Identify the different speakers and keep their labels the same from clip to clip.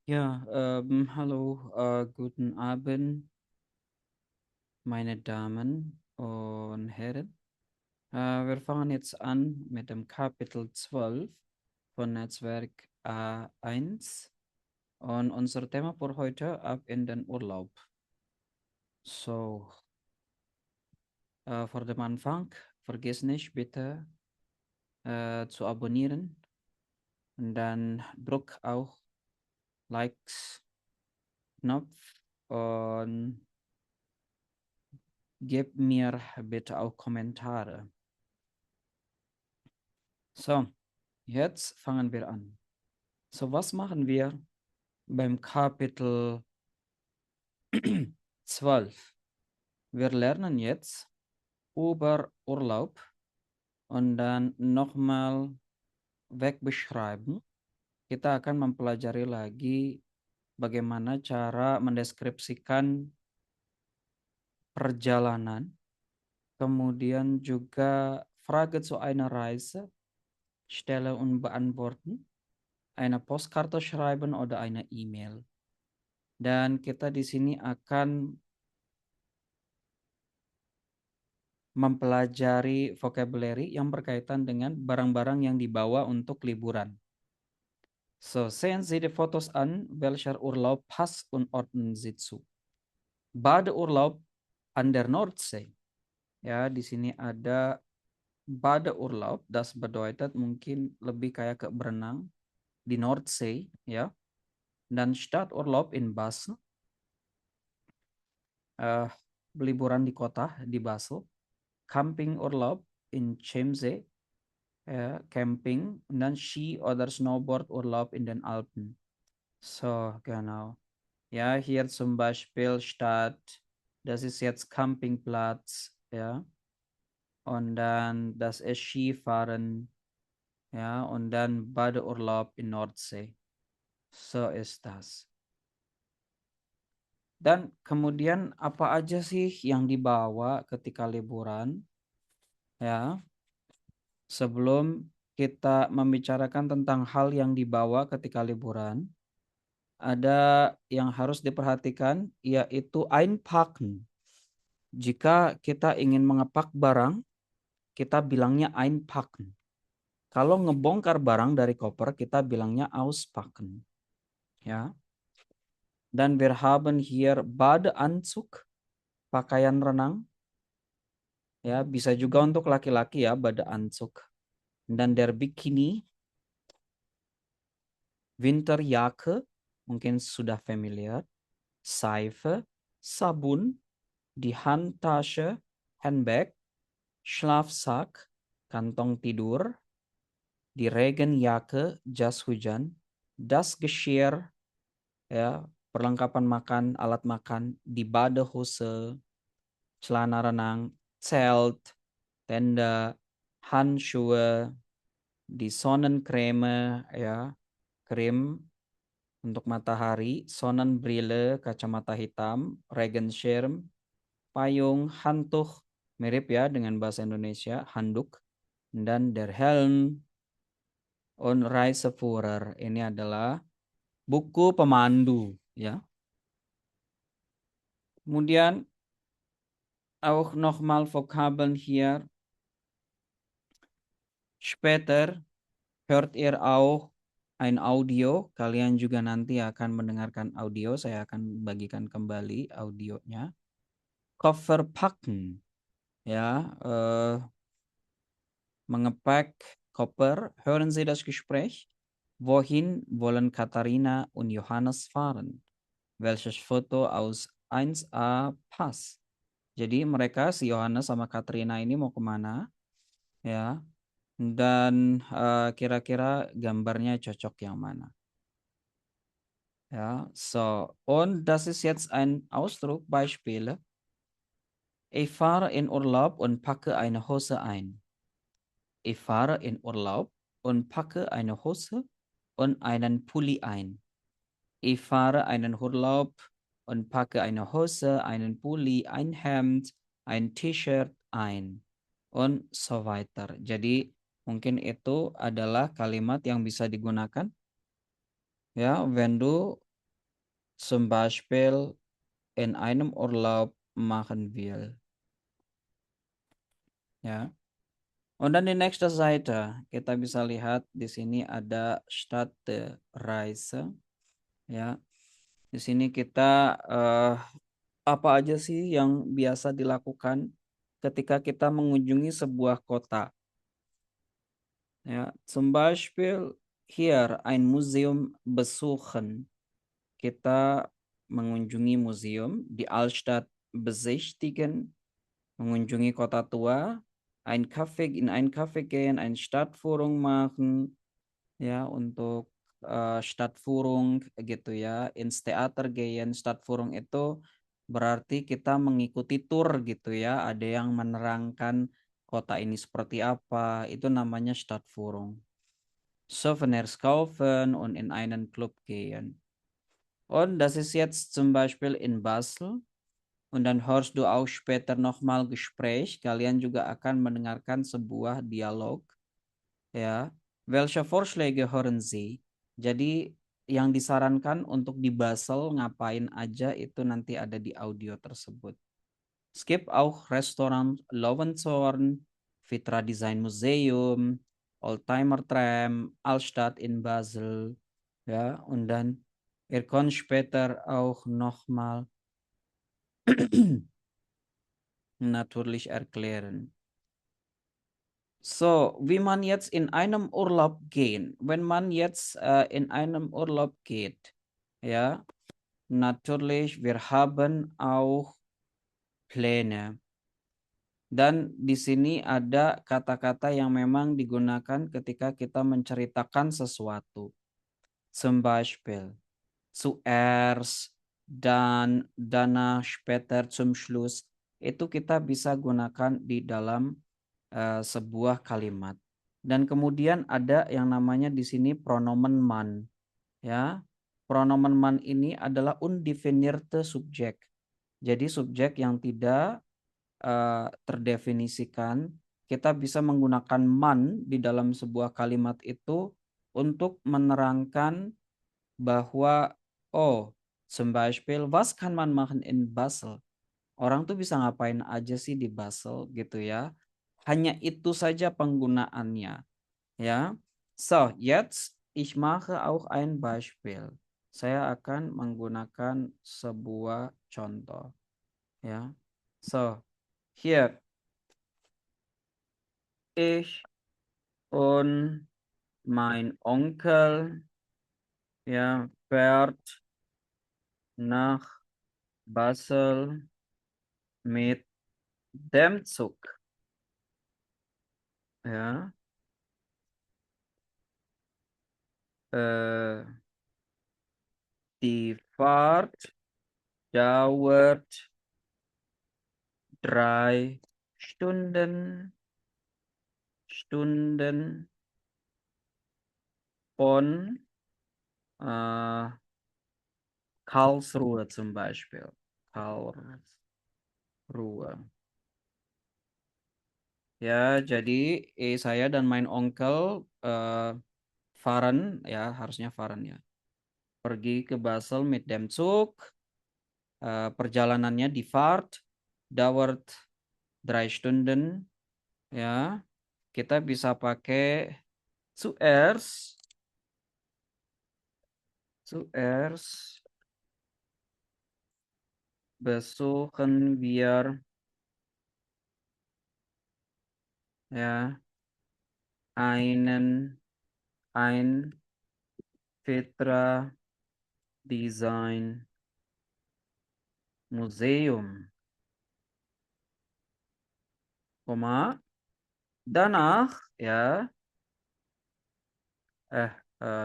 Speaker 1: Ja, hallo, guten Abend, meine Damen und Herren. Wir fangen jetzt an mit dem Kapitel 12 von Netzwerk A1 und unser Thema für heute ab in den Urlaub. So, vor dem Anfang, vergiss nicht bitte zu abonnieren und dann drück auch Likes-Knopf und gib mir bitte auch Kommentare. So, jetzt fangen wir an. So, was machen wir beim Kapitel 12? Wir lernen jetzt über Urlaub und dann nochmal wegbeschreiben. Kita akan mempelajari lagi bagaimana cara mendeskripsikan perjalanan, kemudian juga Frage zu einer Reise, stelle und beantworten, eine Postkarte schreiben oder eine E-Mail. Dan kita di sini akan mempelajari vocabulary yang berkaitan dengan barang-barang yang dibawa untuk liburan. So, sehen Sie die Fotos an, welcher Urlaub passt und ordnen Sie zu. Badeurlaub an der Nordsee. Ya, di sini ada Badeurlaub, das bedeutet mungkin lebih kayak ke berenang di Nordsee, ya. Dan Stadturlaub in Basel, liburan di kota di Basel. Campingurlaub in Chiemsee, ja, Camping, und dann Ski- oder Snowboardurlaub in den Alpen. So, genau. Ja, hier zum Beispiel Stadt, das ist jetzt Campingplatz, ja. Und dann das ist Skifahren, ja, und dann Badeurlaub in Nordsee. So ist das. Dan kemudian apa aja sih yang dibawa ketika liburan? Ya, sebelum kita membicarakan tentang hal yang dibawa ketika liburan, ada yang harus diperhatikan yaitu einpacken. Jika kita ingin mengepak barang, kita bilangnya einpacken. Kalau ngebongkar barang dari koper, kita bilangnya auspacken. Ya. Dan wir haben hier Badeanzug, pakaian renang. Ya, bisa juga untuk laki-laki ya, Badeanzug. Dan der Bikini, Winterjacke, mungkin sudah familiar. Seife, Sabun, die Handtasche, Handbag, Schlafsack, kantong tidur, die Regenjacke, jas hujan, das Geschirr, ya, perlengkapan makan, alat makan, die Badehose, celana renang, Zelt, tenda, Handschuhe, die Sonnencreme, ya, krim untuk matahari, Sonnenbrille, kacamata hitam, Regenschirm, payung, Handtuch, mirip ya dengan bahasa Indonesia, handuk, dan der Helm und Reiseführer. Ini adalah buku pemandu, ya. Kemudian auch nochmal Vokabeln hier. Später hört ihr auch ein Audio. Kalian juga nanti akan mendengarkan audio. Saya akan bagikan kembali audionya. Koffer packen, ya, mengepak koper. Hören Sie das Gespräch? Wohin wollen Katharina und Johannes fahren? Welches Foto aus 1A passt? Jadi mereka si Yohanes sama Katrina ini mau kemana, ya? Dan kira-kira gambarnya cocok yang mana? Ja, so. Und das ist jetzt ein Ausdruck, Beispiele. Ich fahre in Urlaub und packe eine Hose ein. Ich fahre in Urlaub und packe eine Hose und einen Pulli ein. Ich fahre einen Urlaub und packe eine Hose, einen Pulli, ein Hemd, ein T-Shirt ein. Und so weiter. Jadi mungkin itu adalah kalimat yang bisa digunakan. Ja, wenn du Zum Beispiel in einem Urlaub machen wir. Ya. Und dann di nächste Seite kita bisa lihat di sini ada Stadtreise. Ya. Di sini kita apa aja sih yang biasa dilakukan ketika kita mengunjungi sebuah kota? Ja, zum Beispiel hier ein Museum besuchen. Kita mengunjungi museum, die Altstadt besichtigen, mengunjungi kota tua, in ein Café gehen, eine Stadtführung machen, ya untuk Stadtführung gitu ya, ins Theater gehen. Stadtführung itu berarti kita mengikuti tur gitu ya, ada yang menerangkan kota ini seperti apa, itu namanya Stadtführung. Souvenirs kaufen und in einen Club gehen. Und das ist jetzt zum Beispiel in Basel. Und dann hörst du auch später nochmal Gespräch. Kalian juga akan mendengarkan sebuah dialog. Ya, welche Vorschläge hören Sie? Jadi yang disarankan untuk di Basel ngapain aja itu nanti ada di audio tersebut. Es gibt auch Restaurant Löwenzorn, Vitra Design Museum, Oldtimer Tram, Altstadt in Basel. Ja, und dann, ihr könnt später auch nochmal natürlich erklären. So, wie man jetzt in einem Urlaub gehen, wenn man jetzt in einem Urlaub geht, ja, natürlich, wir haben auch Pläne. Dan di sini ada kata-kata yang memang digunakan ketika kita menceritakan sesuatu. Zum Beispiel, zuerst, dan, danach, später, zum Schluss. Itu kita bisa gunakan di dalam sebuah kalimat. Dan kemudian ada yang namanya di sini pronomen man. Ya, pronomen man ini adalah undefinierte subjek. Jadi subjek yang tidak terdefinisikan, kita bisa menggunakan man di dalam sebuah kalimat itu untuk menerangkan bahwa oh, zum Beispiel, was kann man machen in Basel? Orang tuh bisa ngapain aja sih di Basel gitu ya. Hanya itu saja penggunaannya, ya. So, jetzt ich mache auch ein Beispiel. Saya akan menggunakan sebuah contoh, ya. So, here ich und mein Onkel, ja, fährt nach Basel mit dem Zug. Ja, äh, die Fahrt dauert 3 Stunden von äh, Karlsruhe zum Beispiel. Karlsruhe. Ya, jadi saya dan main onkel fahren, ya harusnya fahren ya. Pergi ke Basel mit dem Zug. Perjalanannya di Fahrt dauert 3 Stunden. Ya, kita bisa pakai zuerst, zuerst besuchen wir ja ein Petra Design Museum, Koma, danach ya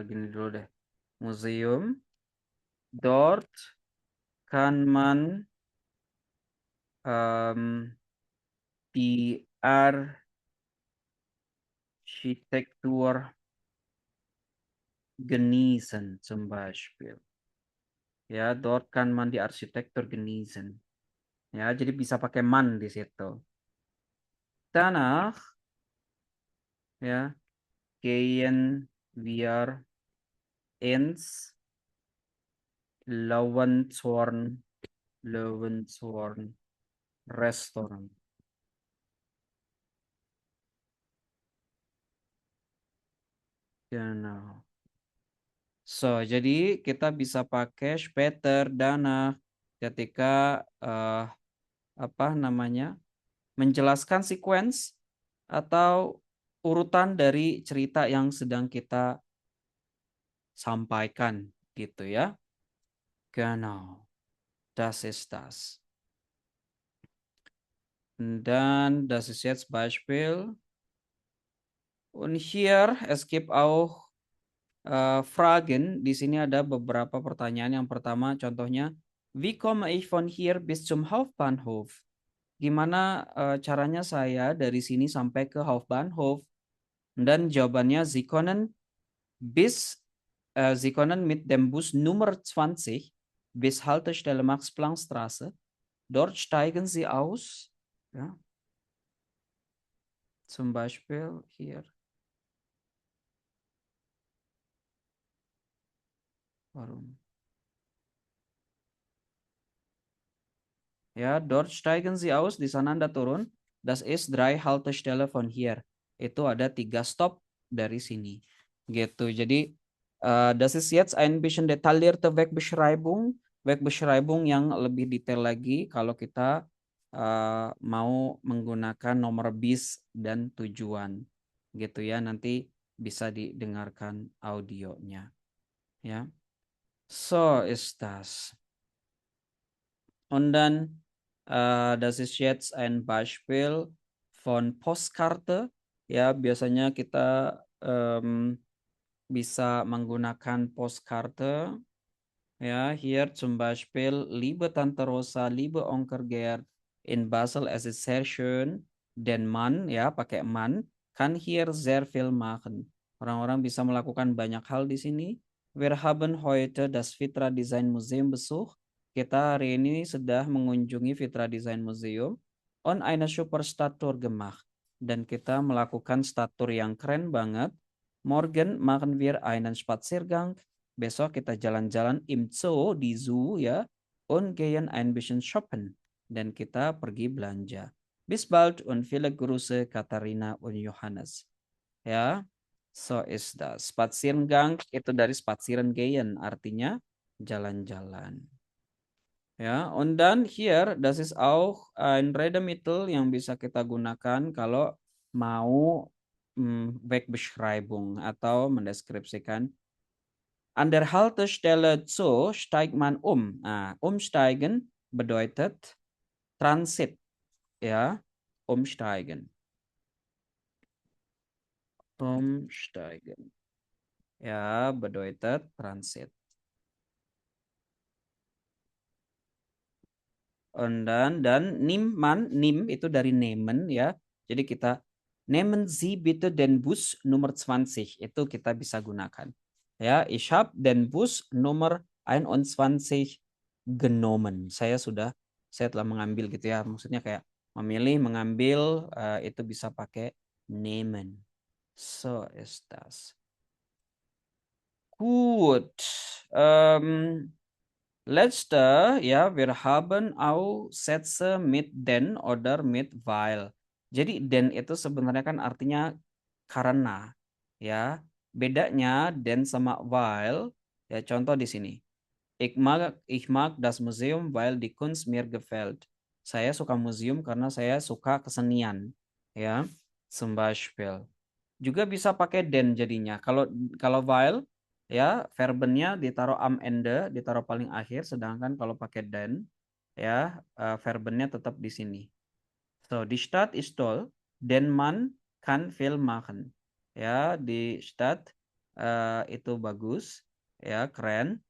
Speaker 1: gini dulu deh. Museum, dort kann man die Architektur genießen zum Beispiel. Ya, dort kann man die Architektur genießen. Ya, jadi bisa pakai man di situ. Danach ya gehen wir ins Lowenthorn, Lowenthorn Restaurant. Genau. So, jadi kita bisa pakai später, danach ketika apa namanya? Menjelaskan sequence atau urutan dari cerita yang sedang kita sampaikan gitu ya. Genau. Das ist das. Dan das ist jetzt Beispiel. Und hier es gibt auch Fragen. Di sini ada beberapa pertanyaan. Yang pertama contohnya, wie komme ich von hier bis zum Hauptbahnhof? Gimana caranya saya dari sini sampai ke Hauptbahnhof? Dan jawabannya, bis Sie können mit dem Bus Nummer 20 bis Haltestelle Max-Planck-Straße. Dort steigen Sie aus. Ja, zum Beispiel hier. Warum? Ya, dort steigen Sie aus, di sana Anda turun. Das ist 3 Haltestelle von hier. Itu ada 3 stop dari sini. Gitu. Jadi, das ist jetzt ein bisschen detaillierte Wegbeschreibung. Wegbeschreibung yang lebih detail lagi kalau kita mau menggunakan nomor bis dan tujuan. Gitu ya, nanti bisa didengarkan audionya. Ya. So ist das. Und dann, das ist jetzt ein Beispiel von Postkarte. Ya, biasanya kita bisa menggunakan Postkarte. Ja, hier zum Beispiel, liebe Tante Rosa, liebe Onkel Gerd, in Basel es ist sehr schön, denn man, ya pakai man, kann hier sehr viel machen. Orang-orang bisa melakukan banyak hal di sini. Wir haben heute das Fitra Design Museum Besuch. Kita hari ini sudah mengunjungi Fitra Design Museum on eine super Statur gemacht. Dan kita melakukan statur yang keren banget. Morgen machen wir einen Spaziergang. Besok kita jalan-jalan im Zoo di zoo ya, und gehen ein bisschen shoppen, dan kita pergi belanja. Bis bald und viele Grüße Katharina und Johannes. Ya, so ist das. Spaziergang itu dari spazieren gehen, artinya jalan-jalan. Ya, und dann hier, das ist auch ein Redemittel yang bisa kita gunakan kalau mau Wegbeschreibung atau mendeskripsikan. An der Haltestelle Zoo steigt man um. Nah, umsteigen bedeutet Transit, ya, umsteigen. Umsteigen. Ya, bedeutet Transit. Dan nim itu dari nehmen ya. Jadi kita nehmen Sie bitte den Bus Nummer 20. Itu kita bisa gunakan. Ya, ich habe den Bus Nummer 21 genommen. Saya telah mengambil gitu ya. Maksudnya kayak memilih, mengambil, itu bisa pakai nehmen. So ist das. Gut. Letzte, ja, wir haben auch Sätze mit denn oder mit weil. Jadi denn itu sebenarnya kan artinya karena, ya. Bedanya denn sama weil, ya contoh di sini. Ich mag das Museum, weil die Kunst mir gefällt. Saya suka museum karena saya suka kesenian, ya. Zum Beispiel. Juga bisa pakai den jadinya. Kalau kalau while ya verbennya ditaruh am ende, ditaruh paling akhir, sedangkan kalau pakai den ya verbennya tetap di sini. So, die Stadt ist toll, denn man kann viel machen. Ya, di Stadt itu bagus, ya keren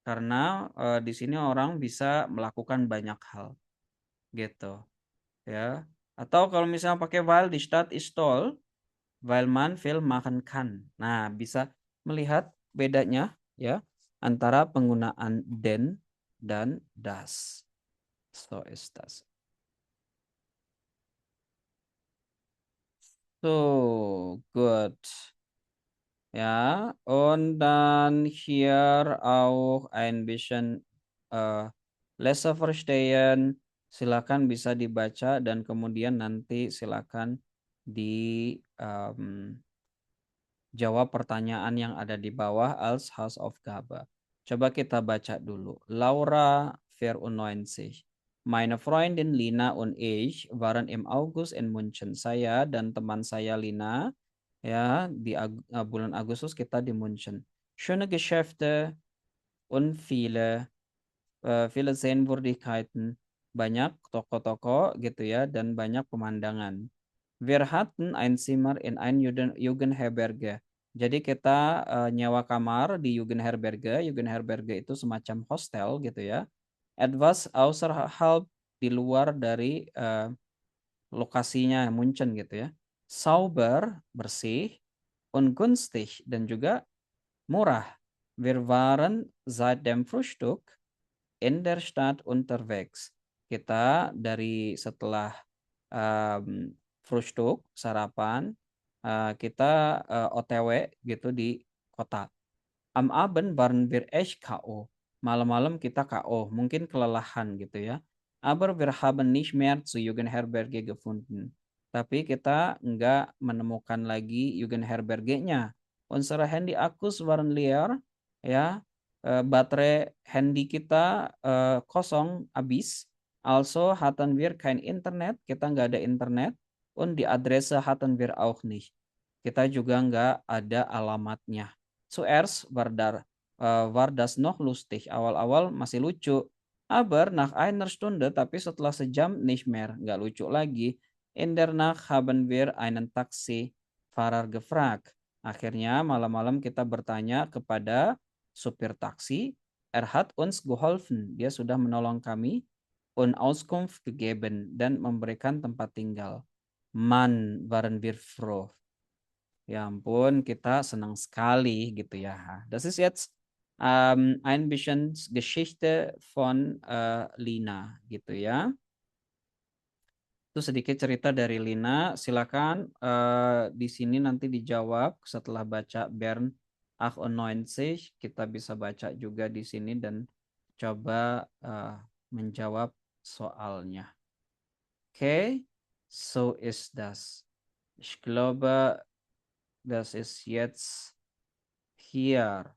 Speaker 1: karena di sini orang bisa melakukan banyak hal gitu, ya. Atau kalau misalnya pakai while, die Stadt ist toll, weil man viel machen kann. Nah, bisa melihat bedanya ya antara penggunaan den dan das. So ist das. So, good. Ja, und dann hier auch ein bisschen leser verstehen. Silakan bisa dibaca dan kemudian nanti silakan di jawab pertanyaan yang ada di bawah als Hausaufgabe. Coba kita baca dulu. Laura 94. Meine Freundin Lina und ich waren im August in München. Saya dan teman saya Lina ya di bulan Agustus kita di München. Schöne Geschäfte und viele Sehenswürdigkeiten, banyak toko-toko gitu ya dan banyak pemandangan. Wir hatten ein Zimmer in ein Jugendherberge. Jadi kita nyewa kamar di Jugendherberge. Jugendherberge itu semacam hostel gitu ya. Etwas außerhalb, di luar dari lokasinya Munchen gitu ya. Sauber, bersih, und günstig, dan juga murah. Wir waren seit dem Frühstück in der Stadt unterwegs. Kita dari setelah Frühstück, sarapan, kita OTW gitu di kota. Am Abend waren wir echt K.O. Malam-malam kita K.O. Mungkin kelelahan gitu ya. Aber wir haben nicht mehr zu Jugendherberge gefunden. Tapi kita nggak menemukan lagi Jugendherberge-nya. Unsere Handy-Akkus waren leer. Ya, baterai handy kita kosong, habis. Also hatten wir kein Internet. Kita nggak ada internet. Und die Adresse hatten wir auch nicht. Kita juga nggak ada alamatnya. Zuerst war das noch lustig. Awal-awal masih lucu. Aber nach einer Stunde, tapi setelah sejam nicht mehr, nggak lucu lagi. In der Nacht haben wir einen Taxifahrer gefragt. Akhirnya malam-malam kita bertanya kepada supir taksi. Er hat uns geholfen. Dia sudah menolong kami. Und Auskunft gegeben dan memberikan tempat tinggal. Mann, waren wir froh. Ya ampun, kita senang sekali gitu ya. Das ist jetzt ein bisschen Geschichte von Lina gitu ya. Itu sedikit cerita dari Lina. Silakan di sini nanti dijawab setelah baca Bern 98. Kita bisa baca juga di sini dan coba menjawab soalnya. Okay, so ist das. Ich glaube, das ist jetzt hier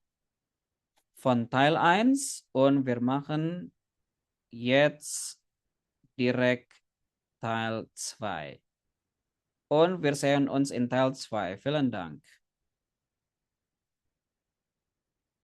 Speaker 1: von Teil 1 und wir machen jetzt direkt Teil 2. Und wir sehen uns in Teil 2. Vielen Dank.